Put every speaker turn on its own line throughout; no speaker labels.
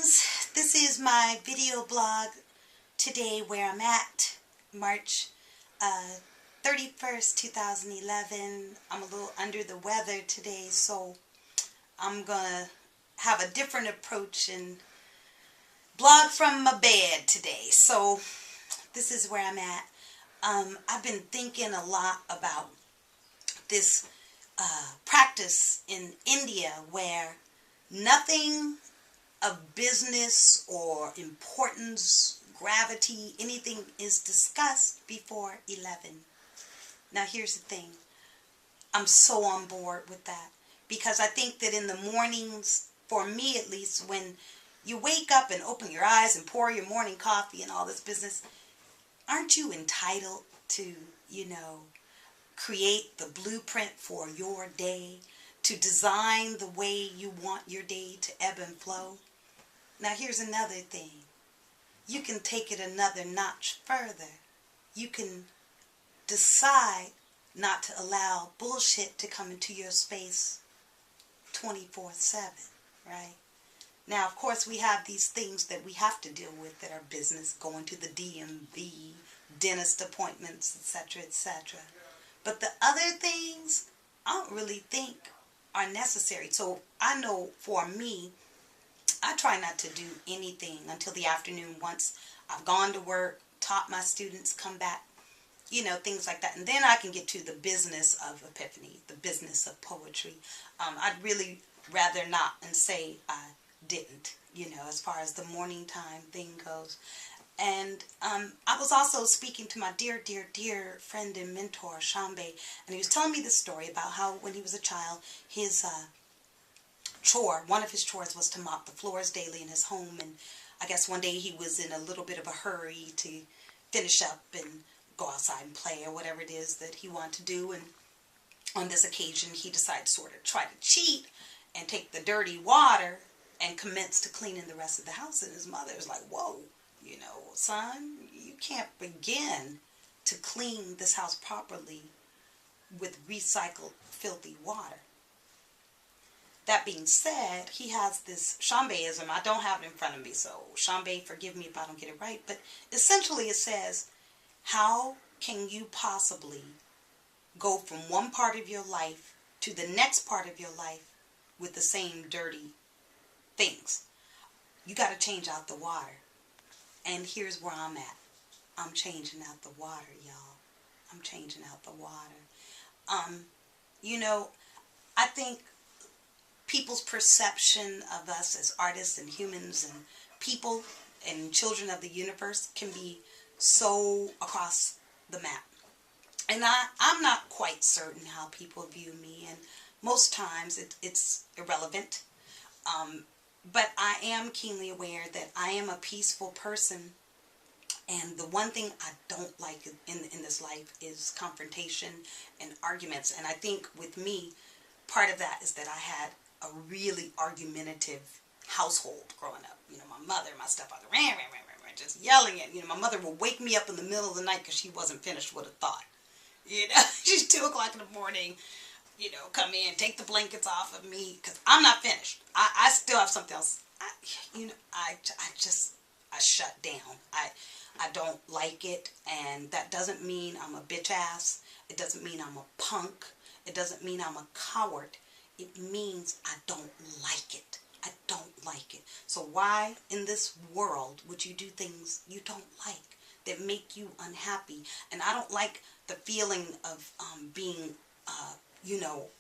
friends, this is my video blog today where I'm at, March 31st, 2011. I'm a little under the weather today, so I'm gonna have a different approach and blog from my bed today. So this is where I'm at. I've been thinking a lot about this practice in India where nothing of business or importance, gravity, anything is discussed before 11. Now here's the thing. I'm so on board with that because I think that in the mornings, for me at least, when you wake up and open your eyes and pour your morning coffee and all this business, aren't you entitled to, create the blueprint for your day, to design the way you want your day to ebb and flow? Now here's another thing. You can take it another notch further. You can decide not to allow bullshit to come into your space 24/7, right? Now, of course, we have these things that we have to deal with that are business, going to the DMV, dentist appointments, etc., etc. But the other things, I don't really think are necessary. So I know for me, I try not to do anything until the afternoon once I've gone to work, taught my students, come back, things like that. And then I can get to the business of Epiphany, the business of poetry. I'd really rather not and say I didn't, as far as the morning time thing goes. And I was also speaking to my dear, dear, dear friend and mentor, Shambe, and he was telling me this story about how when he was a child, his one of his chores was to mop the floors daily in his home. And I guess one day he was in a little bit of a hurry to finish up and go outside and play or whatever it is that he wanted to do. And on this occasion, he decided to sort of try to cheat and take the dirty water and commence to cleaning the rest of the house. And his mother was like, whoa, son, you can't begin to clean this house properly with recycled filthy water. That being said, he has this Shambeism. I don't have it in front of me, so Shambe, forgive me if I don't get it right. But essentially it says, how can you possibly go from one part of your life to the next part of your life with the same dirty things? You got to change out the water. And here's where I'm at. I'm changing out the water, y'all. I'm changing out the water. I think people's perception of us as artists and humans and people and children of the universe can be so across the map. And I'm not quite certain how people view me, and most times it's irrelevant. But I am keenly aware that I am a peaceful person, and the one thing I don't like in this life is confrontation and arguments. And I think with me, part of that is that I had a really argumentative household growing up. My mother, my stepfather, just yelling at. My mother would wake me up in the middle of the night because she wasn't finished with a thought. She's 2 o'clock in the morning. Come in, take the blankets off of me, because I'm not finished. I still have something else. I shut down. I don't like it, and that doesn't mean I'm a bitch ass. It doesn't mean I'm a punk. It doesn't mean I'm a coward. It means I don't like it. I don't like it. So why in this world would you do things you don't like that make you unhappy? And I don't like the feeling of being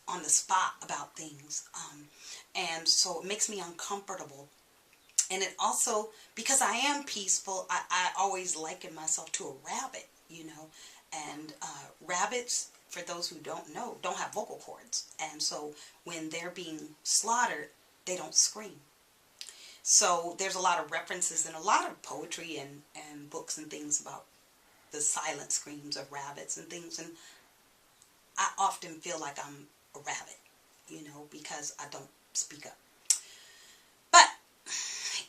on the spot about things. And so it makes me uncomfortable. And it also, because I am peaceful, I always liken myself to a rabbit, And rabbits, for those who don't know, don't have vocal cords. And so when they're being slaughtered, they don't scream. So there's a lot of references in a lot of poetry and books and things about the silent screams of rabbits and things. And I often feel like I'm a rabbit, because I don't speak up. But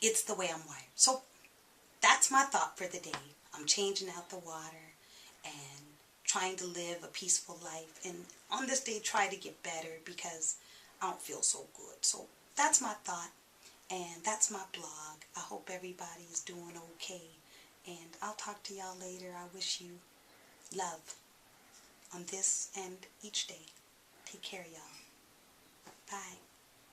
it's the way I'm wired. So that's my thought for the day. I'm changing out the water and trying to live a peaceful life. And on this day, try to get better because I don't feel so good. So that's my thought, and that's my blog. I hope everybody is doing okay. And I'll talk to y'all later. I wish you love on this and each day. Take care, y'all. Bye.